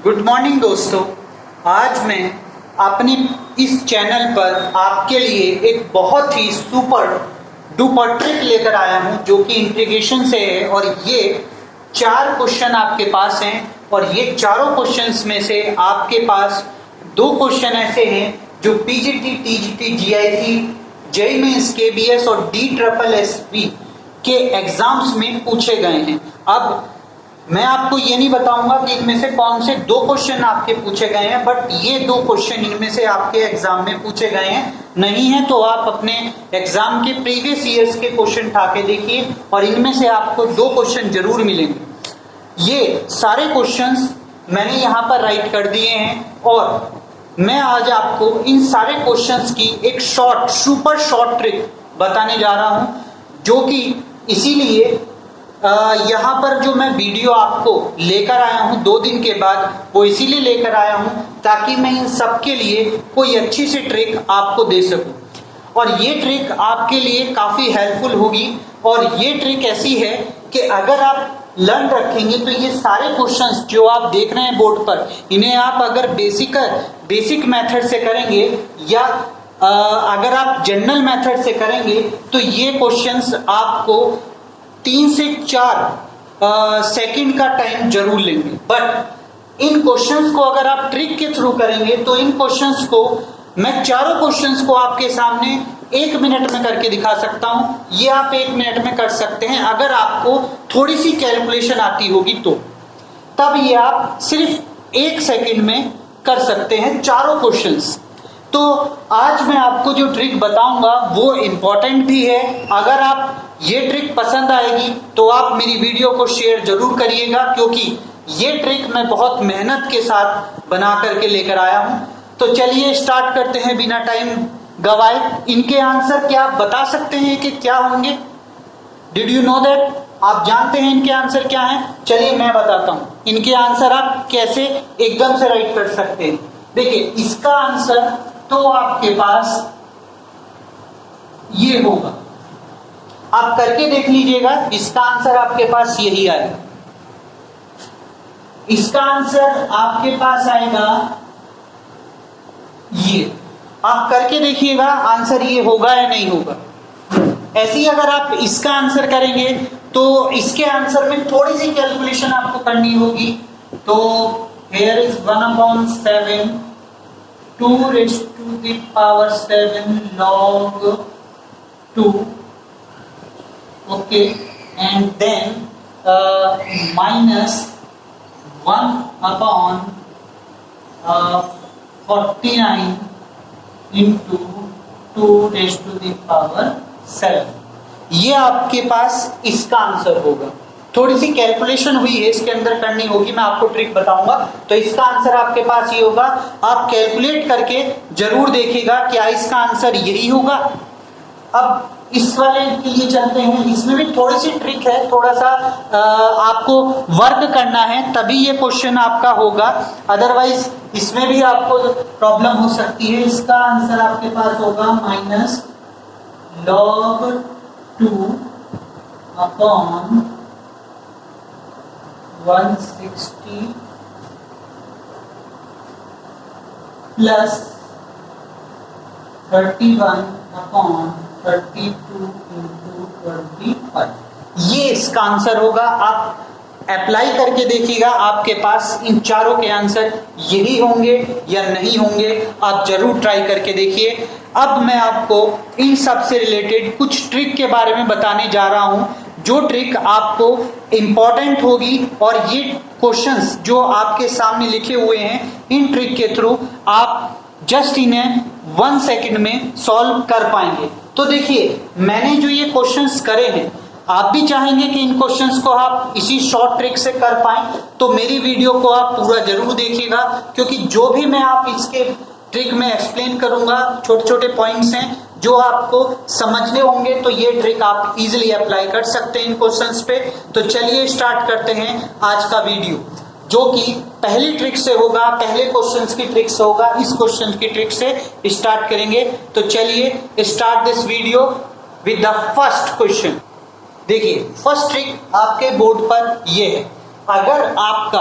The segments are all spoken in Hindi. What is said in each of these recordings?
गुड मॉर्निंग दोस्तों। आज मैं अपनी इस चैनल पर आपके लिए एक बहुत ही सुपर डुपर ट्रिक लेकर आया हूं जो कि इंटीग्रेशन से है और ये 4 क्वेश्चन आपके पास हैं और ये चारों क्वेश्चंस में से आपके पास 2 क्वेश्चन ऐसे हैं जो PGT, TGT, GIC, JEE mains, KBS और DSSB के एग्जाम्स में पूछे गए हैं। अब मैं आपको ये नहीं बताऊंगा कि इनमें से कौन से 2 क्वेश्चन आपके पूछे गए हैं, बट ये 2 क्वेश्चन इनमें से आपके एग्जाम में पूछे गए हैं। नहीं है तो आप अपने एग्जाम के प्रीवियस ईयर्स के क्वेश्चन उठा के देखिए और इनमें से आपको 2 क्वेश्चन जरूर मिलेंगे। ये सारे क्वेश्चंस मैंने यहाँ पर राइट कर दिए हैं और मैं आज आपको इन सारे क्वेश्चंस की एक सुपर शॉर्ट ट्रिक बताने जा रहा हूँ, जो कि इसीलिए यहाँ पर जो मैं वीडियो आपको लेकर आया हूँ 2 दिन के बाद, वो इसीलिए लेकर आया हूँ ताकि मैं इन सब के लिए कोई अच्छी सी ट्रिक आपको दे सकूँ और ये ट्रिक आपके लिए काफ़ी हेल्पफुल होगी। और ये ट्रिक ऐसी है कि अगर आप लर्न रखेंगे तो ये सारे क्वेश्चंस जो आप देख रहे हैं बोर्ड पर, इन्हें आप अगर बेसिक मेथड से करेंगे या अगर आप जनरल मेथड से करेंगे तो ये क्वेश्चंस आपको 3 से 4 सेकंड का टाइम जरूर लेंगे। बट इन क्वेश्चंस को अगर आप ट्रिक के थ्रू करेंगे तो इन क्वेश्चंस को मैं चारों क्वेश्चंस को आपके सामने 1 मिनट में करके दिखा सकता हूं। ये आप 1 मिनट में कर सकते हैं अगर आपको थोड़ी सी कैलकुलेशन आती होगी तो, तब ये आप सिर्फ 1 सेकंड में कर सकते हैं चारों क्वेश्चंस। तो आज मैं आपको जो ट्रिक बताऊंगा वो इम्पोर्टेंट भी है। अगर आप ये ट्रिक पसंद आएगी तो आप मेरी वीडियो को शेयर जरूर करिएगा, क्योंकि ये ट्रिक मैं बहुत मेहनत के साथ बना करके लेकर आया हूं। तो चलिए स्टार्ट करते हैं बिना टाइम गवाए। इनके आंसर क्या आप बता सकते हैं कि क्या होंगे? Did you know that? आप जानते हैं इनके आंसर क्या हैं? चलिए मैं बताता हूं इनके आंसर आप कैसे एकदम से राइट कर सकते हैं। देखिए, इसका आंसर तो आपके पास ये होगा, आप करके देख लीजिएगा। इसका आंसर आपके पास यही आएगा। इसका आंसर आपके पास आएगा ये, आप करके देखिएगा आंसर ये होगा या नहीं होगा। ऐसे ही अगर आप इसका आंसर करेंगे तो इसके आंसर में थोड़ी सी कैलकुलेशन आपको करनी होगी। तो here is 1/7 2 raised to the power 7 log 2, okay, and then minus 1/49 into 2 raised to the power 7। ये आपके पास इसका आंसर होगा। थोड़ी सी कैलकुलेशन हुई है, इसके अंदर करनी होगी, मैं आपको ट्रिक बताऊंगा। तो इसका आंसर आपके पास ये होगा। आप कैलकुलेट करके जरूर देखिएगा क्या इसका आंसर यही होगा। अब इस वाले के लिए चलते हैं। इसमें भी थोड़ी सी ट्रिक है, थोड़ा सा आपको वर्क करना है तभी ये क्वेश्चन आपका होगा, अदरवाइज इसमें भी आपको प्रॉब्लम हो सकती है। इसका आंसर आपके पास होगा minus log 2 upon 160 plus 31 upon 32 into 25। ये इसका आंसर होगा। आप अप्लाई करके देखिएगा आपके पास इन चारों के आंसर यही होंगे या नहीं होंगे, आप जरूर ट्राई करके देखिए। अब मैं आपको इन सब से रिलेटेड कुछ ट्रिक के बारे में बताने जा रहा हूं, जो ट्रिक आपको इम्पॉर्टेंट होगी और ये क्वेश्चंस जो आपके सामने लिखे हुए हैं, इन ट्रिक के थ्रू आप जस्ट इन्हें 1 सेकंड में सॉल्व कर पाएंगे। तो देखिए, मैंने जो ये क्वेश्चंस करे हैं, आप भी चाहेंगे कि इन क्वेश्चंस को आप इसी शॉर्ट ट्रिक से कर पाएं, तो मेरी वीडियो को आप पूरा जरूर देखिएगा, क्योंकि जो भी मैं आप इसके ट्रिक में एक्सप्लेन करूंगा, छोटे छोटे पॉइंट्स हैं जो आपको समझने होंगे, तो ये ट्रिक आप इजीली अप्लाई कर सकते हैं इन क्वेश्चंस पे। तो चलिए स्टार्ट करते हैं आज का वीडियो, जो कि पहली ट्रिक से होगा, पहले क्वेश्चंस की ट्रिक से होगा। इस क्वेश्चन की ट्रिक से स्टार्ट करेंगे। तो चलिए start this video with the first question. देखिए, फर्स्ट ट्रिक आपके बोर्ड पर ये है। अगर आपका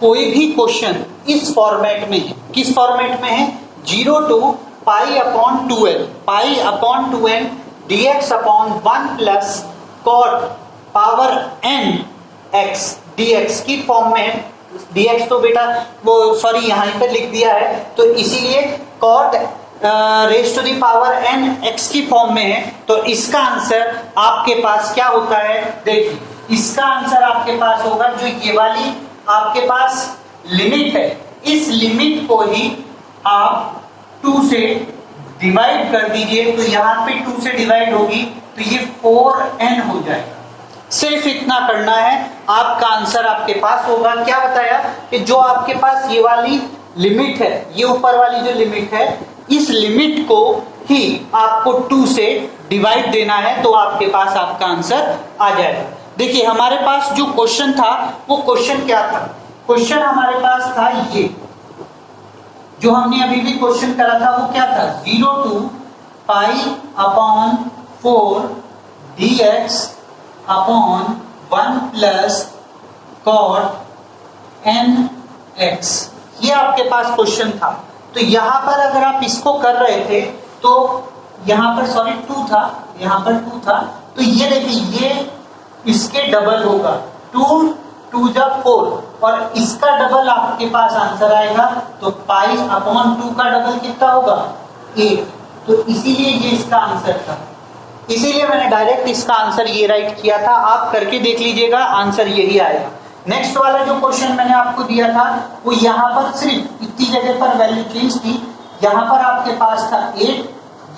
कोई भी क्वेश्चन इस फॉर्मेट में है, किस फॉर्मेट में है, 0 to π/2n, π/2n dx/1 plus cot power n x dx की फॉर्म में है। dx तो बेटा वो सॉरी यहाँ पर लिख दिया है, तो इसीलिए cot raise to the power n x की फॉर्म में है। तो इसका आंसर आपके पास क्या होता है, देखिए इसका आंसर आपके पास होगा जो ये वाली आपके पास लिमिट है, इस लिमिट को ही आप 2 से डिवाइड कर दीजिए, तो यहाँ पे 2 से डिवाइड होगी तो ये 4n हो जाएगा। सिर्फ इतना करना है, आपका आंसर आपके पास होगा। क्या बताया कि जो आपके पास ये वाली लिमिट है, ये ऊपर वाली जो लिमिट है, इस लिमिट को ही आपको 2 से डिवाइड देना है, तो आपके पास आपका आंसर आ जाएगा। देखिए हमारे पास जो क्वेश्चन था वो क्वेश्चन क्या था, क्वेश्चन हमारे पास था ये जो हमने अभी भी क्वेश्चन करा था, वो क्या था, 0 to π/4 dx/1 plus cot nx, ये आपके पास क्वेश्चन था। तो यहां पर अगर आप इसको कर रहे थे तो यहां पर सॉरी 2 था, यहां पर 2 था, तो ये देखिए ये इसके डबल होगा, 2 जा 4 और इसका डबल आपके पास आंसर आएगा, तो π/2 का डबल कितना होगा, 8। तो इसीलिए ये इसका आंसर था, इसीलिए मैंने डायरेक्ट इसका आंसर ये राइट किया था। आप करके देख लीजिएगा, आंसर यही आएगा। नेक्स्ट वाला जो क्वेश्चन मैंने आपको दिया था वो यहाँ पर सिर्फ इतनी जगह पर वैल्यू चेंज थी, यहाँ पर आपके पास था 8,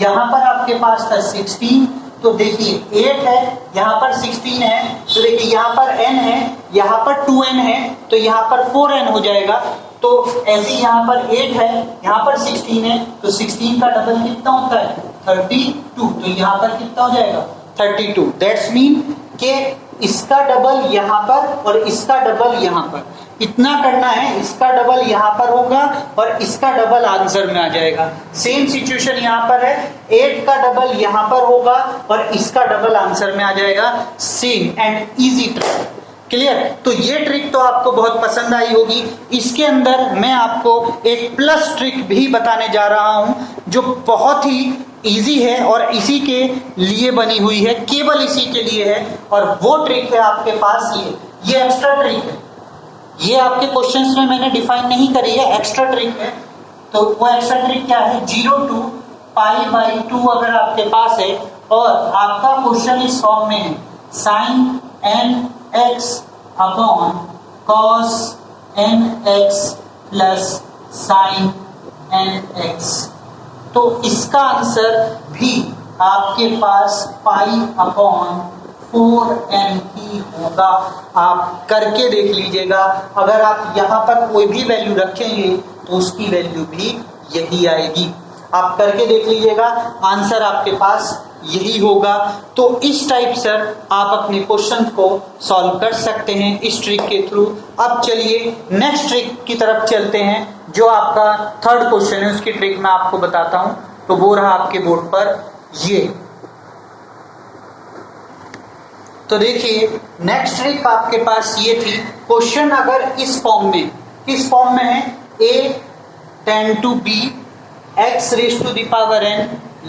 यहाँ पर आपके पास था 16, तो देखिए 8 है, यहाँ पर 16 है, तो देखिए यहाँ पर n है, यहाँ पर 2n है, तो यहाँ पर 4n हो जाएगा। तो ऐसे यहाँ पर 8 है, यहाँ पर 16 है, तो 16 का डबल कितना होता है, 32, तो यहाँ पर कितना हो जाएगा, 32। दैट्स मीन के इसका डबल यहाँ पर और इसका डबल यहाँ पर, इतना करना है, इसका डबल यहाँ पर होगा और इसका डबल आंसर में आ जाएगा। सेम सिचुएशन यहाँ पर है, 8 का डबल यहाँ पर होगा और इसका डबल आंसर में आ जाएगा। Same and easy trick, clear. तो ये ट्रिक तो आपको बहुत पसंद आई होगी। इसके अंदर मैं आपको एक प्लस ट्रिक भी बताने जा रहा हूं जो बहुत ही इजी है और इसी के लिए बनी हुई है, केवल इसी के लिए है। और वो ट्रिक है आपके पास ये एक्स्ट्रा ट्रिक है, ये आपके क्वेश्चंस में मैंने डिफाइन नहीं करी है, एक्स्ट्रा ट्रिक है। तो वो एक्स्ट्रा ट्रिक क्या है, 0 to π/2 अगर आपके पास है और आपका क्वेश्चन इस फॉर्म में है, sin nx upon cos nx plus sin nx, तो इसका आंसर भी आपके पास π/4n ही होगा। आप करके देख लीजिएगा, अगर आप यहाँ पर कोई भी वैल्यू रखेंगे तो उसकी वैल्यू भी यही आएगी। आप करके देख लीजिएगा, आंसर आपके पास यही होगा। तो इस टाइप सर आप अपने क्वेश्चन को सॉल्व कर सकते हैं इस ट्रिक के थ्रू। अब चलिए नेक्स्ट ट्रिक की तरफ चलते हैं, जो आपका थर्ड क्वेश्चन है उसकी ट्रिक मैं आपको बताता हूं। तो वो रहा आपके बोर्ड पर ये। तो देखिए नेक्स्ट ट्रिक आपके पास ये थी, क्वेश्चन अगर इस फॉर्म में, किस फॉर्म में है, a ten to b x raise to the power n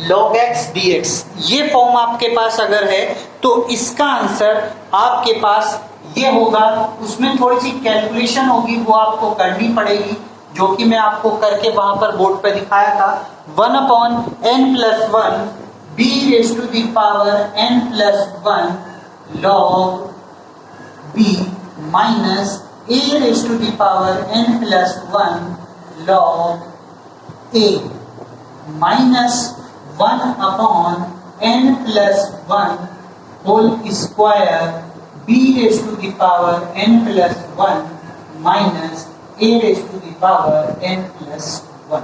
log x dx, ये फॉर्म आपके पास अगर है तो इसका आंसर आपके पास ये होगा। उसमें थोड़ी सी कैलकुलेशन होगी, वो आपको करनी पड़ेगी, जो कि मैं आपको करके वहां पर बोर्ड पे दिखाया था। 1/n+1 b raise to the power n+1 log b minus a raise to the power n+1 log a minus 1/n+1 whole square b raise to the power n+1 minus a raise to the power n+1।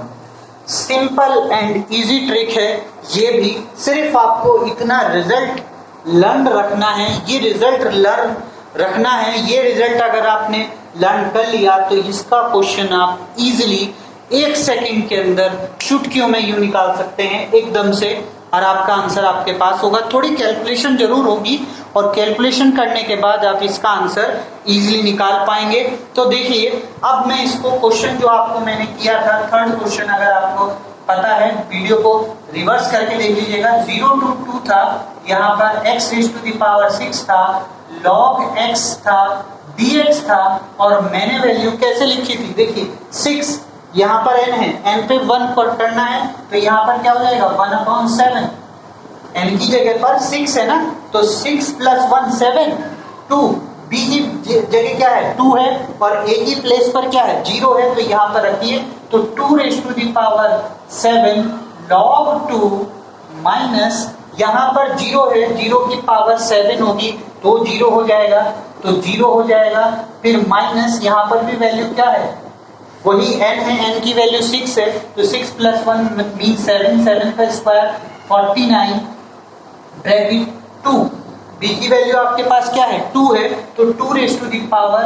Simple and easy trick है ये भी, सिर्फ आपको इतना रिजल्ट लर्न रखना है, ये रिजल्ट लर्न रखना है। ये रिजल्ट अगर आपने लर्न कर लिया तो इसका क्वेश्चन आप इजीली 1 सेकंड के अंदर चुटकियों में यूं निकाल सकते हैं एकदम से, और आपका आंसर आपके पास होगा। थोड़ी कैलकुलेशन जरूर होगी और कैलकुलेशन करने के बाद आप इसका आंसर इजीली निकाल पाएंगे। तो देखिए अब मैं इसको क्वेश्चन जो आपको मैंने किया था, थर्ड क्वेश्चन, अगर आपको पता है वीडियो को रिवर्स करके देख लीजिएगा। 0 to 2 था, यहाँ पर x raise to the power 6 था, log x था, dx था, और मैंने वैल्यू कैसे लिखी थी, देखिए 6, यहाँ पर n है, n पे 1 करना है, तो यहाँ पर क्या हो जाएगा 1/7, n की जगह पर 6 है ना, तो 6 + 1 7, 2, b की जगह क्या है 2 है, और a की प्लेस पर क्या है 0 है, तो यहाँ पर रखिए, तो 2 raise to the power 7 log 2 minus यहाँ पर 0 है, 0 की पावर 7 होगी तो 0 हो जाएगा, तो 0 हो जाएगा, फिर माइनस यहाँ पर भी वैल्यू क्या है वही n है, n की वैल्यू 6 है, तो 6 + 1 मीन 7, 7 का स्क्वायर 49 ब्रैकेट 2, b की वैल्यू आपके पास क्या है 2 है, तो 2 रेज़ टू द पावर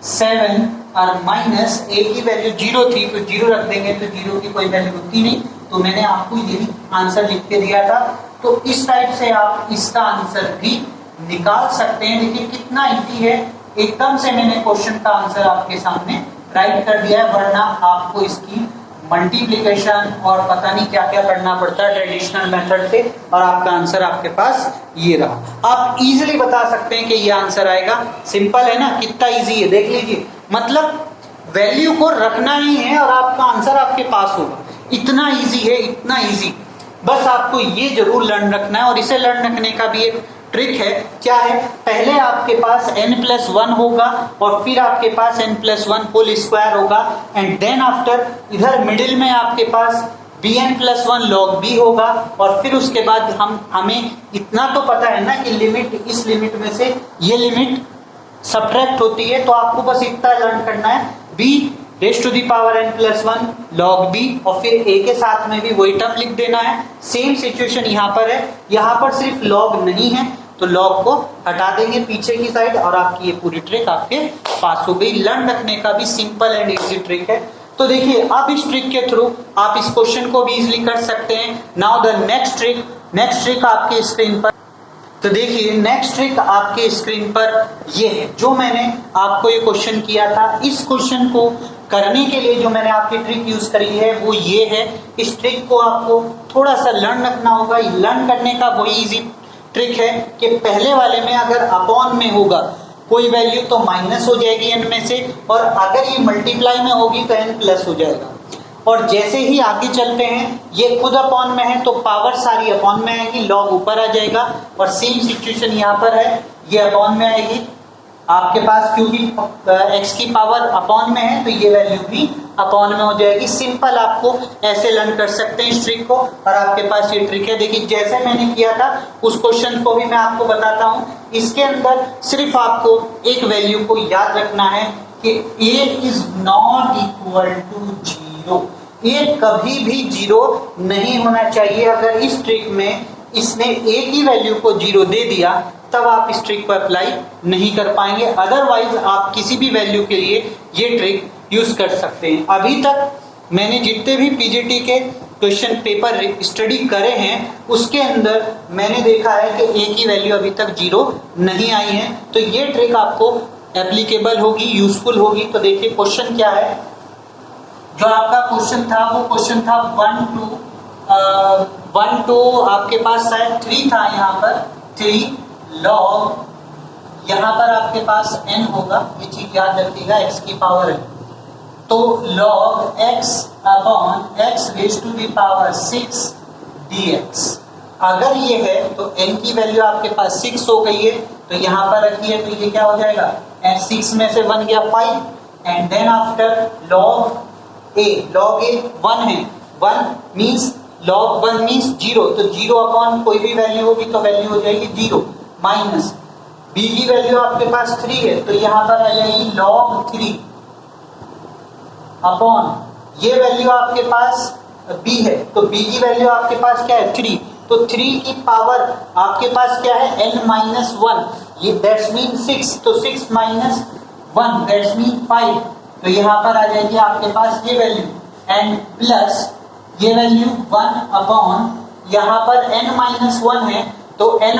7 और माइनस a की वैल्यू 0 थी, तो 0 रख देंगे, तो 0 की कोई वैल्यू होती नहीं, तो मैंने आपको यही आंसर लिख के दिया था। तो इस टाइप से आप इसका आंसर भी निकाल सकते हैं। देखिए कितना इजी है, एकदम से मैंने क्वेश्चन का आंसर आपके सामने राइट कर दिया है, वरना आपको इसकी मल्टीप्लिकेशन और पता नहीं क्या क्या करना पड़ता है ट्रेडिशनल मेथड से, और आपका आंसर आपके पास ये रहा। आप इजीली बता सकते हैं कि ये आंसर आएगा। सिंपल है ना, कितना इजी है, देख लीजिए, मतलब वैल्यू को रखना ही है और आपका आंसर आपके पास होगा। इतना इजी है, इतना इजी। बस आपको ये जरूर लर्न रखना है, और इसे लर्न रखने का भी एक ट्रिक है। क्या है, पहले आपके पास n+1 होगा, और फिर आपके पास n+1 होल स्क्वायर होगा, एंड देन आफ्टर इधर मिडिल में आपके पास bn+1 log b होगा, और फिर उसके बाद हमें इतना तो पता है ना कि लिमिट, इस लिमिट में से ये लिमिट सब्ट्रैक्ट होती है, तो आपको बस इतना लर्न करना है, b raise to the power n+1 log b, और फिर a के साथ में भी वही टर्म लिख देना है। सेम सिचुएशन यहाँ पर है, यहाँ पर सिर्फ log नहीं है, तो log को हटा देंगे पीछे की साइड, और आपकी ये पूरी ट्रिक आपके पास हो गई। लर्न रखने का भी सिंपल एंड इजी ट्रिक है। तो देखिए अब इस ट्रिक के थ्रू आप इस क्वेश्चन को भी इजीली कर सकते हैं। नाउ द नेक्स्ट ट्रिक आपके स्क्रीन पर, तो देखिए नेक्स्ट ट्रिक आपके स्क्रीन पर ये है, जो मैंने आपको ये क्वेश्चन किया था। इस क्वेश्चन को करने के लिए जो मैंने आपकी ट्रिक यूज करी है वो ये है। इस ट्रिक को आपको थोड़ा सा लर्न रखना होगा। लर्न करने का वही इजी ट्रिक है कि पहले वाले में अगर अपॉन में होगा कोई वैल्यू तो माइनस हो जाएगी n में से, और अगर ये मल्टीप्लाई में होगी तो n प्लस हो जाएगा। और जैसे ही आगे चलते हैं, ये खुद अपॉन में है तो पावर सारी अपॉन में आएगी, लॉग ऊपर आ जाएगा, और सेम सिचुएशन यहाँ पर है, ये अपॉन में आएगी आपके पास, क्योंकि x की पावर अपॉन में है तो ये वैल्यू भी अपॉन में हो जाएगी। सिंपल आपको ऐसे लर्न कर सकते हैं इस ट्रिक को, और आपके पास ये ट्रिक है। देखिए जैसे मैंने किया था उस क्वेश्चन को भी मैं आपको बताता हूँ। इसके अंदर सिर्फ आपको एक वैल्यू को याद रखना है कि a is not equal to 0। a कभी भी 0 नहीं होना चाहिए। अगर इस ट्रिक में इसने a की वैल्यू को 0 दे दिया तब आप इस ट्रिक को अप्लाई नहीं कर पाएंगे। अदरवाइज आप किसी भी वैल्यू के लिए ये ट्रिक यूज कर सकते हैं। अभी तक मैंने जितने भी पीजीटी के क्वेश्चन पेपर स्टडी करे हैं उसके अंदर मैंने देखा है कि a की वैल्यू अभी तक 0 नहीं आई है। तो ये ट्रिक आपको एप्लीकेबल होगी, यूजफुल होगी। तो देखिए क्वेश्चन क्या है। जो आपका क्वेश्चन था वो क्वेश्चन था 1 to आपके पास शायद 3 था, यहाँ पर 3 log, यहाँ पर आपके पास n होगा, ये चीज याद रखिएगा, x की पावर है, तो log x upon x raise to the power 6 dx। अगर ये है तो n की वैल्यू आपके पास 6 हो गई है, तो यहाँ पर रखिए, तो ये क्या हो जाएगा, 6 में से 1 गया 5, and then after log a 1 है, 1 मीन्स log 1 मीन्स 0, तो 0 अपॉन कोई भी वैल्यू होगी तो वैल्यू हो जाएगी 0, माइनस b की वैल्यू आपके पास 3 है, तो यहाँ पर आ जाएगी log 3 अपॉन ये वैल्यू आपके पास b है, तो b की वैल्यू आपके पास क्या है 3, तो 3 की पावर आपके पास क्या है n-1, ये दैट्स मीन 6, तो 6 माइनस 1 दैट्स मीन 5, तो यहाँ पर आ जाएगी आपके पास ये वैल्यू, एंड प्लस ये वैल्यू 1 अपॉन यहाँ पर n-1 है, तो n-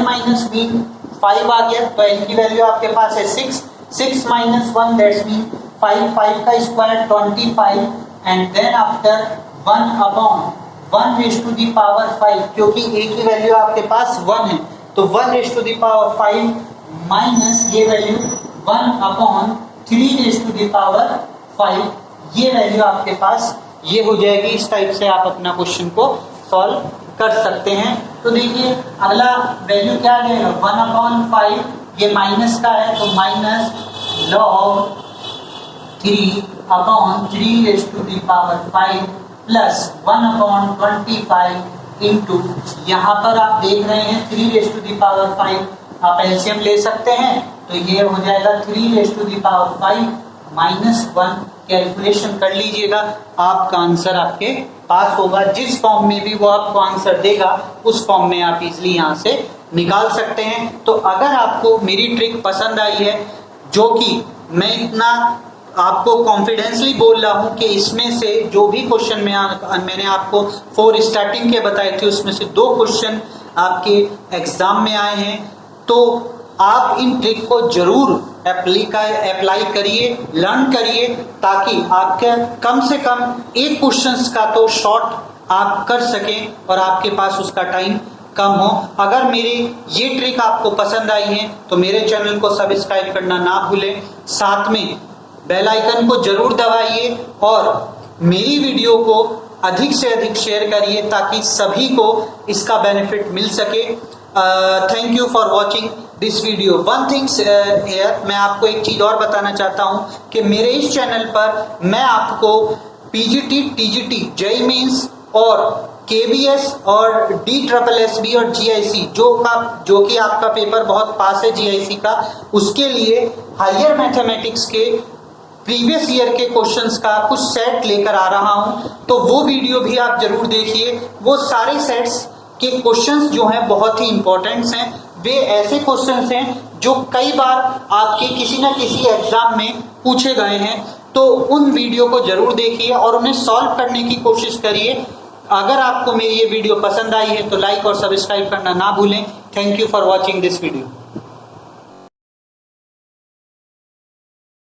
मीन 5 आ गया, तो n की वैल्यू आपके पास है 6, 6 माइनस 1 दैट्स मीन 5, 5 का square 25 and then after 1 upon 1 raise to the power 5, क्योंकि a की वैल्यू आपके पास 1 है तो 1 raise to the power 5 minus ये value 1 upon 3 raise to the power 5, ये वैल्यू आपके पास ये हो जाएगी। इस टाइप से आप अपना क्वेश्चन को सॉल्व कर सकते हैं। तो देखिए अगला वैल्यू क्या आ जाएगा 1 अपॉन 5, ये माइनस का है तो minus log 3 upon 3 raise to the power 5 plus 1 upon 25 into, यहाँ पर आप देख रहे हैं 3 रेज़ टू दी पावर 5, आप एलसीएम ले सकते हैं तो ये हो जाएगा 3 raise to the power 5 minus 1, calculation कर लीजिएगा, आपका आंसर आपके पास होगा। जिस फॉर्म में भी वो आपको आंसर देगा उस फॉर्म में आप इजीली यहाँ से निकाल सकते हैं। तो अगर आपको मेरी ट्रिक पसंद आई है, जो कि मैं इतना आपको कॉन्फिडेंसली बोल रहा हूँ कि इसमें से जो भी क्वेश्चन मैंने आपको 4 स्टार्टिंग के बताए थे उसमें से 2 क्वेश्चन आपके एग्जाम में आए हैं, तो आप इन ट्रिक को जरूर अप्लाई करिए, लर्न करिए, ताकि आपके कम से कम एक क्वेश्चंस का तो शॉर्ट आप कर सकें और आपके पास उसका टाइम कम हो। अगर मेरी ये ट्रिक आपको पसंद आई है तो मेरे चैनल को सब्सक्राइब करना ना भूलें, साथ में बेल आइकन को जरूर दबाइए और मेरी वीडियो को अधिक से अधिक शेयर करिए ताकि सभी को इसका बेनिफिट मिल सके। Thank you for watching this video. One things here, मैं आपको एक चीज़ और बताना चाहता हूँ कि मेरे इस चैनल पर मैं आपको पीजीटी, टीजीटी, जेईई मेंस और केबीएस और DSSB और जीआईसी जो कि आपका पेपर बहुत पास है जीआईसी का, उसके लिए हायर मैथमेटिक्स के प्रीवियस ईयर के क्वेश्चंस का कुछ सेट लेकर आ रहा हूं, तो वो वीडियो भी आप जरूर देखिए। वो सारे सेट्स के क्वेश्चंस जो हैं बहुत ही इंपॉर्टेंट्स हैं, वे ऐसे क्वेश्चंस हैं जो कई बार आपके किसी न किसी एग्जाम में पूछे गए हैं, तो उन वीडियो को जरूर देखिए और उन्हें सॉल्व करने की कोशिश करिए। अगर आपको मेरी ये वीडियो पसंद आई है तो लाइक और सब्सक्राइब करना ना भूलें। Thank you for watching this video.